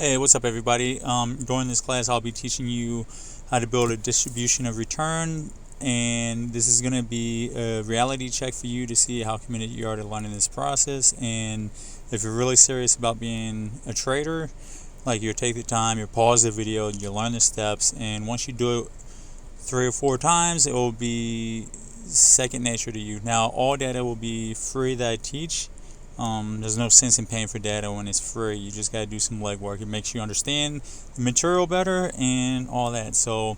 Hey, what's up, everybody? During this class, I'll be teaching you how to build a distribution of return, and this is going to be a reality check for you to see how committed you are to learning this process. And if you're really serious about being a trader, like you take the time, you pause the video, you learn the steps, and once you do it 3 or 4 times, it will be second nature to you. Now, all data will be free that I teach. There's no sense in paying for data when it's free. You just got to do some legwork. It makes you understand the material better and all that. So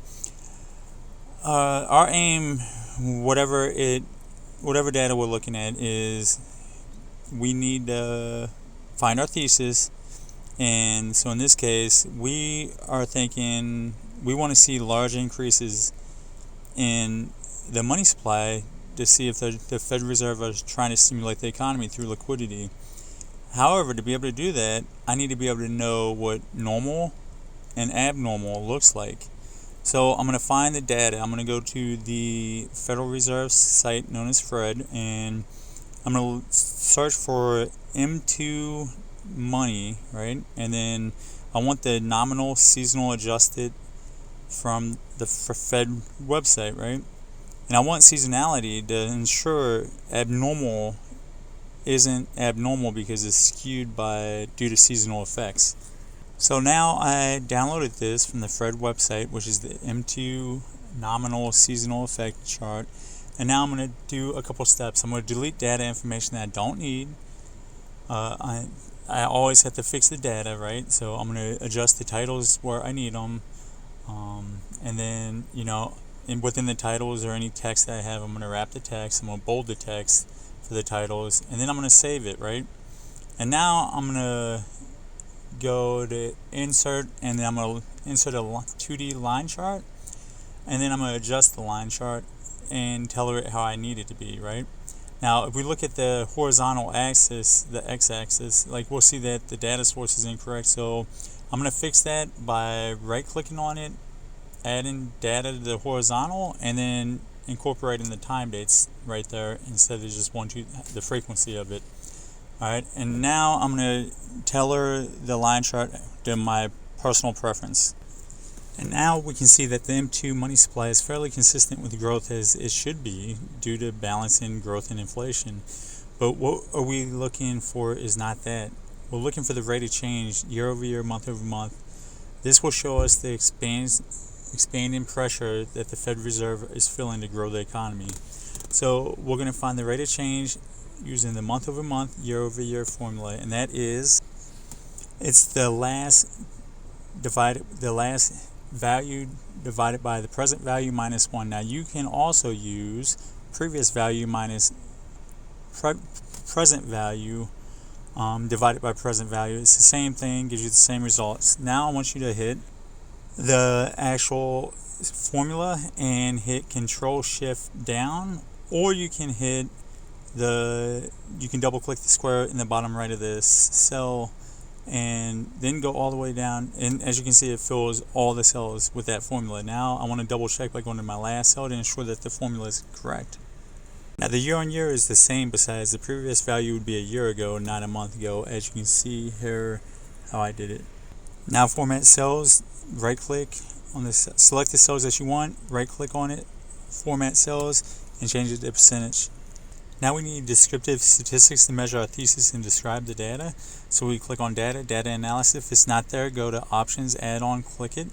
our aim, whatever data we're looking at, is we need to find our thesis. And so in this case, we are thinking we want to see large increases in the money supply to see if the Federal Reserve is trying to stimulate the economy through liquidity. However, to be able to do that, I need to be able to know what normal and abnormal looks like. So I'm going to find the data. I'm going to go to the Federal Reserve site known as FRED, and I'm going to search for M2 money, right? And then I want the nominal seasonal adjusted from the Fed website, right? And I want seasonality to ensure abnormal isn't abnormal because it's skewed due to seasonal effects. So now I downloaded this from the Fred website, which is the M2 nominal seasonal effect chart. And now I'm going to do a couple steps. I'm going to delete data information that I don't need. I always have to fix the data, right? So I'm going to adjust the titles where I need them. And then, within the titles or any text that I have, I'm going to wrap the text. I'm going to bold the text for the titles, and then I'm going to save it, right? And now I'm going to go to insert, and then I'm going to insert a 2D line chart, and then I'm going to adjust the line chart and tailor it how I need it to be, right? Now, if we look at the horizontal axis, the x-axis, we'll see that the data source is incorrect. So I'm going to fix that by right-clicking on it, adding data to the horizontal, and then incorporating the time dates right there instead of just the frequency of it. Alright, and now I'm going to tailor the line chart to my personal preference. And now we can see that the M2 money supply is fairly consistent with growth as it should be due to balancing growth and inflation. But what are we looking for is not that. We're looking for the rate of change year over year, month over month. This will show us the expanding pressure that the Fed Reserve is feeling to grow the economy. So we're going to find the rate of change using the month over month, year over year formula, and that is, it's the last value divided by the present value minus 1. Now you can also use previous value minus present value divided by present value. It's the same thing, gives you the same results. Now I want you to hit the actual formula and hit Control Shift down, or you can hit you can double click the square in the bottom right of this cell and then go all the way down, and as you can see, it fills all the cells with that formula. Now I want to double check by going to my last cell to ensure that the formula is correct. Now the year on year is the same, besides the previous value would be a year ago, not a month ago, as you can see here how I did it. Now format cells, right click on this, select the cells that you want, right click on it, format cells, and change it to percentage. Now we need descriptive statistics to measure our thesis and describe the data. So we click on data analysis. If it's not there, go to options, add on, click it,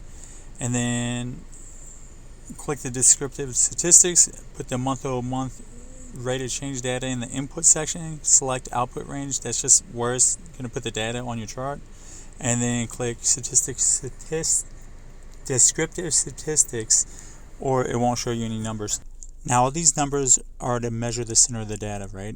and then click the descriptive statistics, put the month over month rate of change data in the input section, select output range, that's just where it's going to put the data on your chart, and then click descriptive statistics, or it won't show you any numbers. Now all these numbers are to measure the center of the data, right?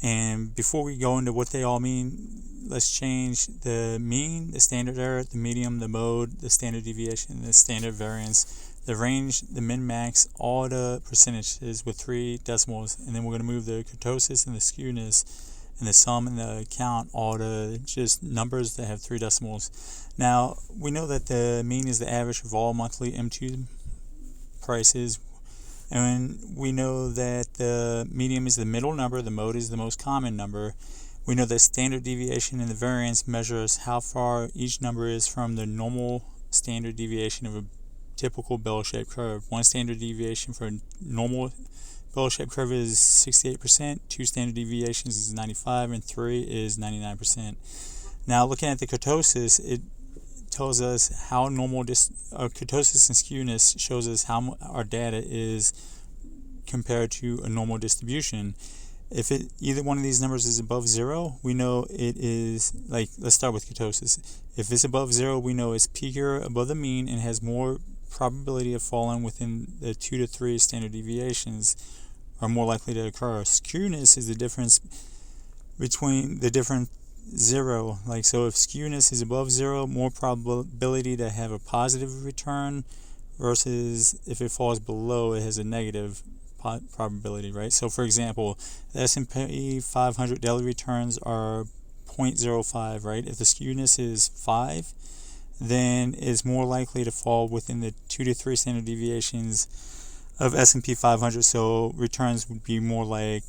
And before we go into what they all mean, let's change the mean, the standard error, the median, the mode, the standard deviation, the standard variance, the range, the min-max, all the percentages with 3 decimals, and then we're going to move the kurtosis and the skewness and the sum and the count, all to just numbers that have 3 decimals. Now we know that the mean is the average of all monthly M2 prices, and we know that the median is the middle number, the mode is the most common number. We know that standard deviation and the variance measures how far each number is from the normal standard deviation of a typical bell-shaped curve. One standard deviation for a normal bell-shaped curve is 68%, two standard deviations is 95%, and 3 is 99%. Now, looking at the kurtosis, it tells us how normal kurtosis and skewness shows us how our data is compared to a normal distribution. If either one of these numbers is above 0, we know it is, like, let's start with kurtosis. If it's above 0, we know it's peakier above the mean and has more probability of falling within the 2 to 3 standard deviations are more likely to occur. Skewness is the difference between the different 0. Like, so if skewness is above 0, more probability to have a positive return versus if it falls below, it has a negative probability, right? So for example, the S&P 500 daily returns are 0.05, right? If the skewness is 5, then it's more likely to fall within the 2 to 3 standard deviations of S&P 500. So returns would be more like,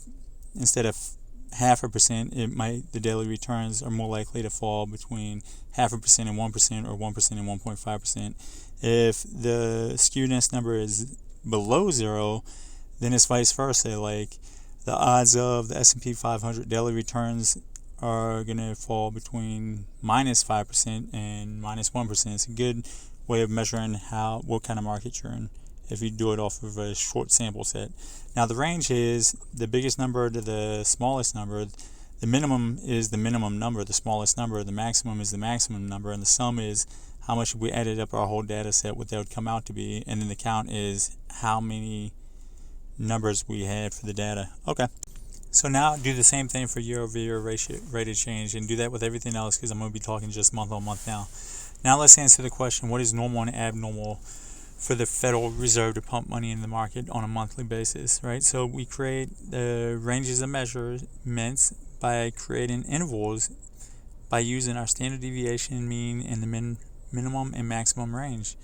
instead of 0.5%, the daily returns are more likely to fall between 0.5% and 1%, or 1% and 1.5%. If the skewness number is below 0, then it's vice versa. Like, the odds of the S&P 500 daily returns are going to fall between -5% and -1%. It's a good way of measuring what kind of market you're in if you do it off of a short sample set. Now, the range is the biggest number to the smallest number. The minimum is the minimum number, the smallest number. The maximum is the maximum number, and the sum is how much we added up our whole data set, what that would come out to be, and then the count is how many numbers we had for the data. Okay, so now do the same thing for year-over-year rate of change, and do that with everything else, because I'm going to be talking just month on month now. Now let's answer the question, what is normal and abnormal for the Federal Reserve to pump money in the market on a monthly basis, right? So we create the ranges of measurements by creating intervals by using our standard deviation, mean, and the minimum and maximum range.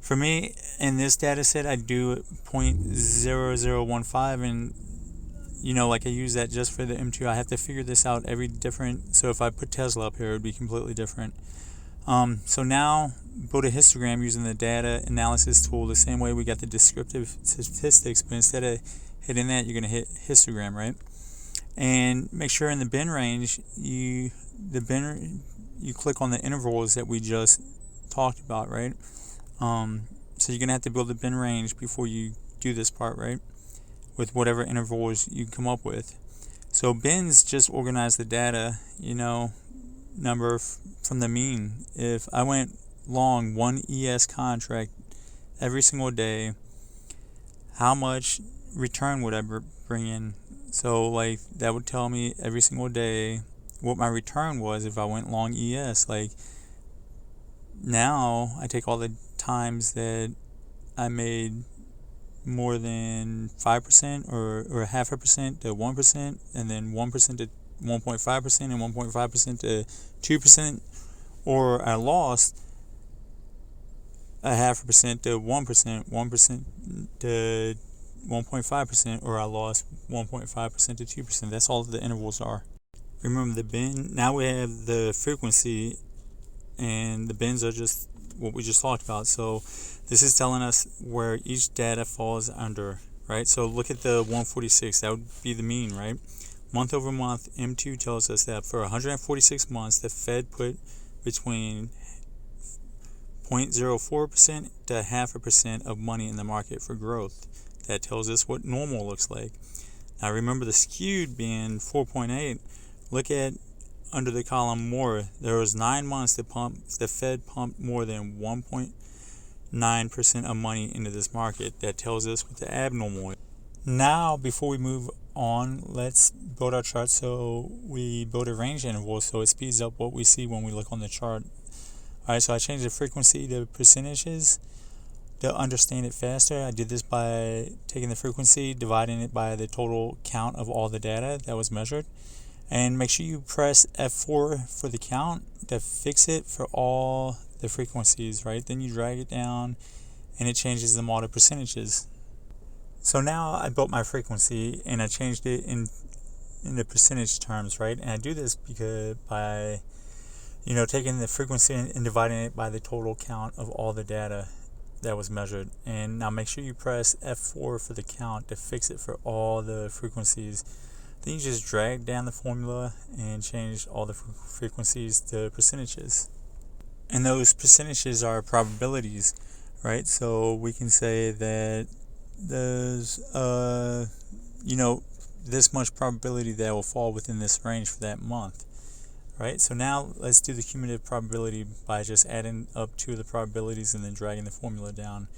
For me, in this data set, I do 0.0015, and like I use that just for the M2. I have to figure this out every different. So if I put Tesla up here, it would be completely different. So now build a histogram using the data analysis tool the same way we got the descriptive statistics, but instead of hitting that, you're going to hit histogram, right? And make sure in the bin range, you click on the intervals that we just talked about, right? So you're going to have to build the bin range before you do this part, right? With whatever intervals you come up with. So bins just organize the data, number from the mean. If I went long one ES contract every single day, how much return would I bring in? So like that would tell me every single day what my return was if I went long ES. Like, now I take all the times that I made more than 5% or 0.5% to 1%, and then 1% to 1.5% and 1.5% to 2%, or I lost 0.5% to 1%, 1% to 1.5%, or I lost 1.5% to 2%. That's all the intervals are. Remember the bin. Now we have the frequency, and the bins are just what we just talked about. So this is telling us where each data falls under, right? So look at the 146. That would be the mean, right? Month over month, M2 tells us that for 146 months, the Fed put between 0.04% to 0.5% of money in the market for growth. That tells us what normal looks like. Now remember the skewed being 4.8. Look at under the column more. There was 9 months the Fed pumped more than 1.9% of money into this market. That tells us what the abnormal is. Now, before we move on, let's build our chart. So we build a range interval so it speeds up what we see when we look on the chart. Alright, so I changed the frequency to percentages to understand it faster. I did this by taking the frequency, dividing it by the total count of all the data that was measured. And make sure you press F4 for the count to fix it for all the frequencies, right? Then you drag it down and it changes them all to percentages. So now I built my frequency and I changed it in in the percentage terms, right? And I do this because by taking the frequency and dividing it by the total count of all the data that was measured. And now make sure you press F4 for the count to fix it for all the frequencies. Then you just drag down the formula and change all the frequencies to percentages. And those percentages are probabilities, right? So we can say that there's this much probability that will fall within this range for that month, right? So now let's do the cumulative probability by just adding up two of the probabilities and then dragging the formula down.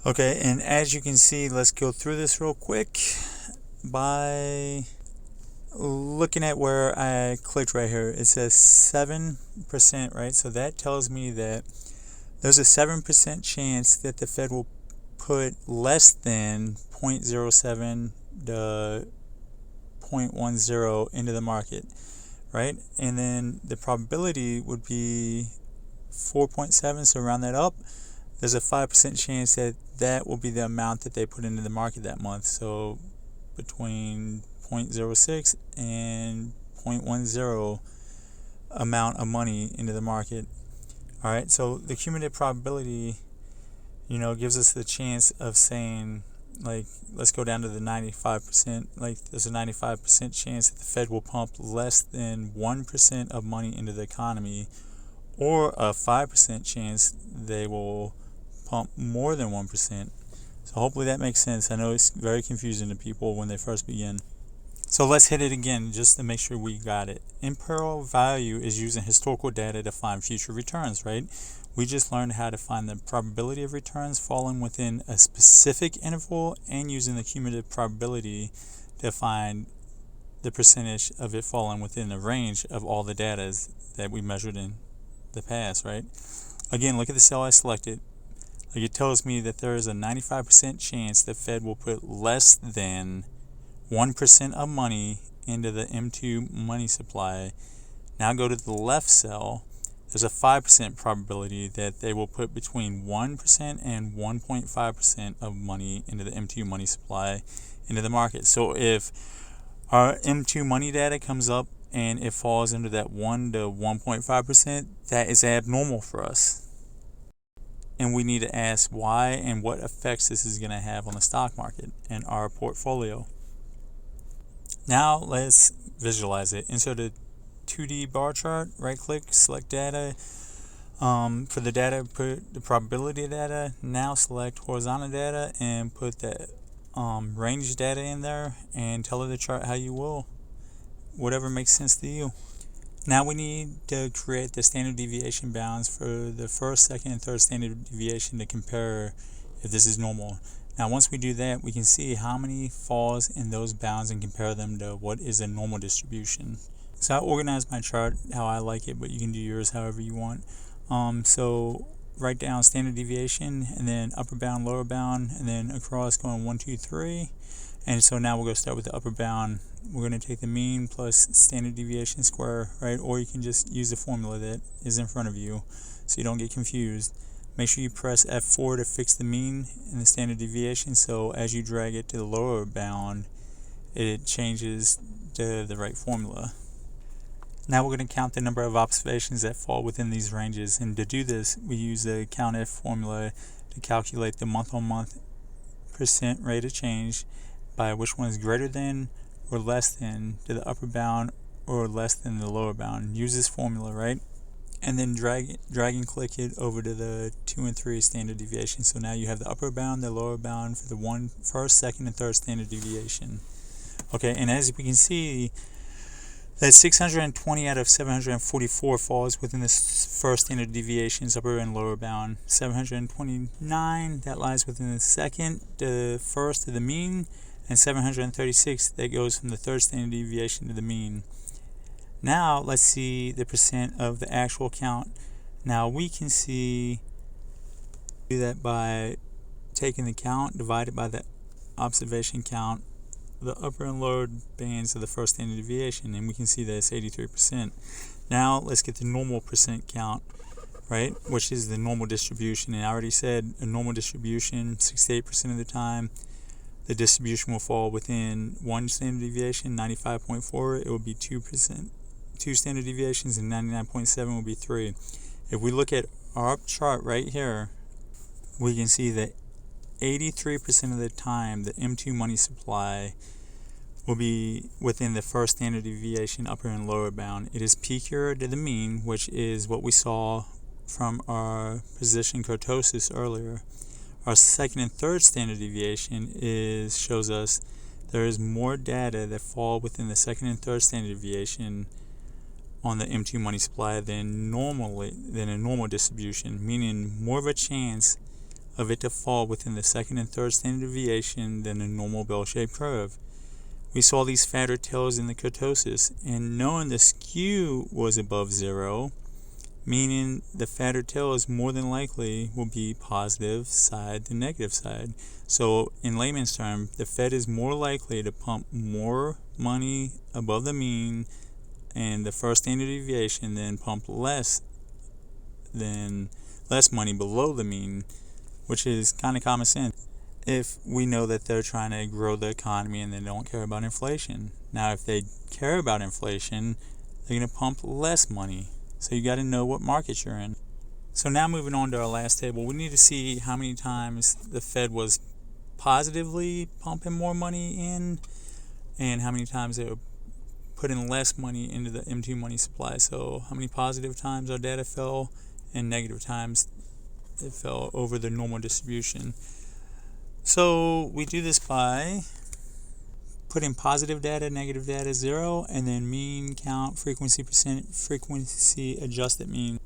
Okay, and as you can see, let's go through this real quick by looking at where I clicked right here. It says 7%, right? So that tells me that there's a 7% chance that the Fed will put less than 0.07 to 0.10 into the market, right? And then the probability would be 4.7, so round that up. There's a 5% chance that that will be the amount that they put into the market that month. So between 0.06 and 0.10 amount of money into the market. All right, so the cumulative probability, gives us the chance of saying, like, let's go down to the 95%. Like, there's a 95% chance that the Fed will pump less than 1% of money into the economy, or a 5% chance they will pump more than 1%. So hopefully that makes sense. I know it's very confusing to people when they first begin. So let's hit it again just to make sure we got it. Imperial value is using historical data to find future returns, right? We just learned how to find the probability of returns falling within a specific interval and using the cumulative probability to find the percentage of it falling within the range of all the data that we measured in the past, right? Again, look at the cell I selected. Like, it tells me that there is a 95% chance the Fed will put less than 1% of money into the M2 money supply. Now go to the left cell. There's a 5% probability that they will put between 1% and 1.5% of money into the M2 money supply into the market. So if our M2 money data comes up and it falls into that 1 to 1.5%, that is abnormal for us. And we need to ask why and what effects this is going to have on the stock market and our portfolio. Now let's visualize it. Insert a 2D bar chart, right click, select data. For the data, put the probability data. Now select horizontal data and put the range data in there and color the chart how you will. Whatever makes sense to you. Now we need to create the standard deviation bounds for the first, second, and third standard deviation to compare if this is normal. Now once we do that, we can see how many falls in those bounds and compare them to what is a normal distribution. So I organize my chart how I like it, but you can do yours however you want. So write down standard deviation and then upper bound, lower bound, and then across going 1, 2, 3. And so now we're going to start with the upper bound. We're going to take the mean plus standard deviation square, right? Or you can just use the formula that is in front of you so you don't get confused. Make sure you press F4 to fix the mean and the standard deviation, so as you drag it to the lower bound, it changes to the right formula. Now we're going to count the number of observations that fall within these ranges, and to do this, we use the Countif Formula to calculate the month-on-month percent rate of change by which one is greater than or less than to the upper bound or less than the lower bound. Use this formula, right? And then drag and click it over to the 2 and 3 standard deviation. So now you have the upper bound, the lower bound for the first, second, and third standard deviation. Okay, and as we can see, that 620 out of 744 falls within the first standard deviations, upper and lower bound. 729, that lies within the second, the first to the mean, and 736, that goes from the third standard deviation to the mean. Now let's see the percent of the actual count. Now we can do that by taking the count divided by the observation count, the upper and lower bands of the first standard deviation, and we can see that it's 83%. Now let's get the normal percent count, right, which is the normal distribution. And I already said a normal distribution 68% of the time the distribution will fall within 1 standard deviation, 95.4, it will be 2%, 2 standard deviations, and 99.7 will be 3. If we look at our chart right here, we can see that 83% of the time the M2 money supply will be within the first standard deviation upper and lower bound. It is peakier to the mean, which is what we saw from our position kurtosis earlier. Our second and third standard deviation shows us there is more data that fall within the second and third standard deviation on the M2 money supply than a normal distribution, meaning more of a chance of it to fall within the second and third standard deviation than a normal bell-shaped curve. We saw these fatter tails in the kurtosis, and knowing the skew was above 0, meaning the fatter tails more than likely will be positive side than negative side. So in layman's term, the Fed is more likely to pump more money above the mean and the first standard deviation than pump less money below the mean, which is kind of common sense if we know that they're trying to grow the economy and they don't care about inflation. Now, if they care about inflation, they're going to pump less money. So you got to know what market you're in. So now moving on to our last table, we need to see how many times the Fed was positively pumping more money in and how many times they were putting less money into the M2 money supply. So how many positive times our data fell and negative times it fell over the normal distribution. So we do this by putting positive data, negative data, 0, and then mean, count, frequency, percent, frequency adjusted mean.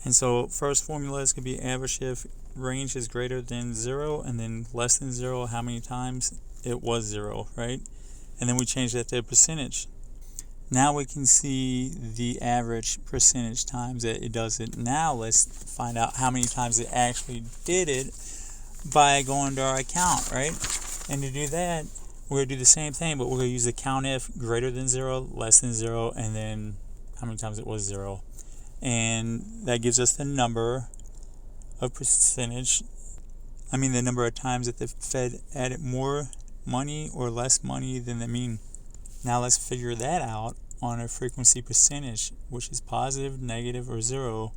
And so first formula is going to be average if range is greater than 0 and then less than 0, how many times it was 0, right? And then we change that to a percentage. Now we can see the average percentage times that it does it. Now let's find out how many times it actually did it by going to our account, right? And to do that, we're going to do the same thing, but we're going to use the Countif greater than 0, less than 0, and then how many times it was 0. And that gives us the number of the number of times that the Fed added more money or less money than the mean. Now let's figure that out on a frequency percentage, which is positive, negative, or 0.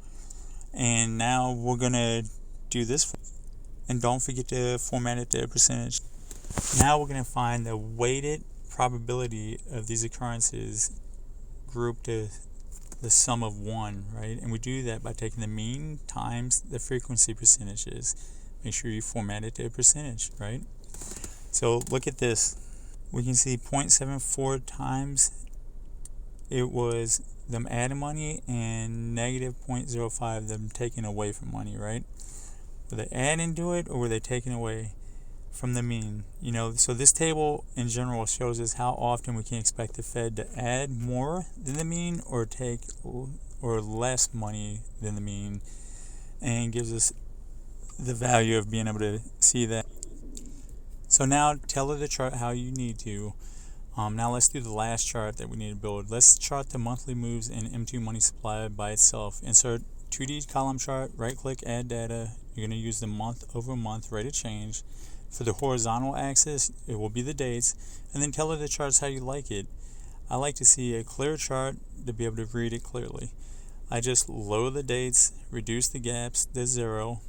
And now we're going to do this. And don't forget to format it to a percentage. Now we're going to find the weighted probability of these occurrences grouped to the sum of 1, right? And we do that by taking the mean times the frequency percentages. Make sure you format it to a percentage, right? So look at this. We can see 0.74 times it was them adding money and negative 0.05 them taking away from money, right? Were they adding to it or were they taking away from the mean? So this table in general shows us how often we can expect the Fed to add more than the mean or take or less money than the mean, and gives us the value of being able to see that. So now tailor the chart how you need to. Now let's do the last chart that we need to build. Let's chart the monthly moves in M2 money supply by itself. Insert 2D column chart, right click, add data. You're going to use the month over month rate of change. For the horizontal axis, it will be the dates, and then tailor the charts how you like it. I like to see a clear chart to be able to read it clearly. I just lower the dates, reduce the gaps to 0,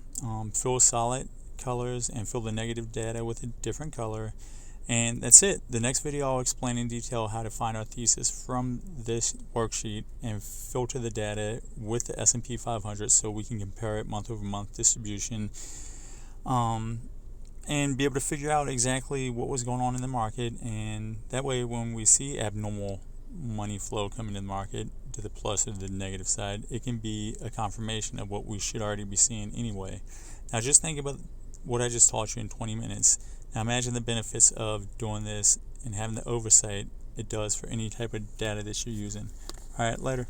fill solid colors, and fill the negative data with a different color. And that's it. The next video I'll explain in detail how to find our thesis from this worksheet and filter the data with the S&P 500 so we can compare it month over month distribution, and be able to figure out exactly what was going on in the market. And that way when we see abnormal money flow coming in the market to the plus or the negative side, it can be a confirmation of what we should already be seeing anyway. Now just think about what I just taught you in 20 minutes. Now imagine the benefits of doing this and having the oversight it does for any type of data that you're using. All right, later.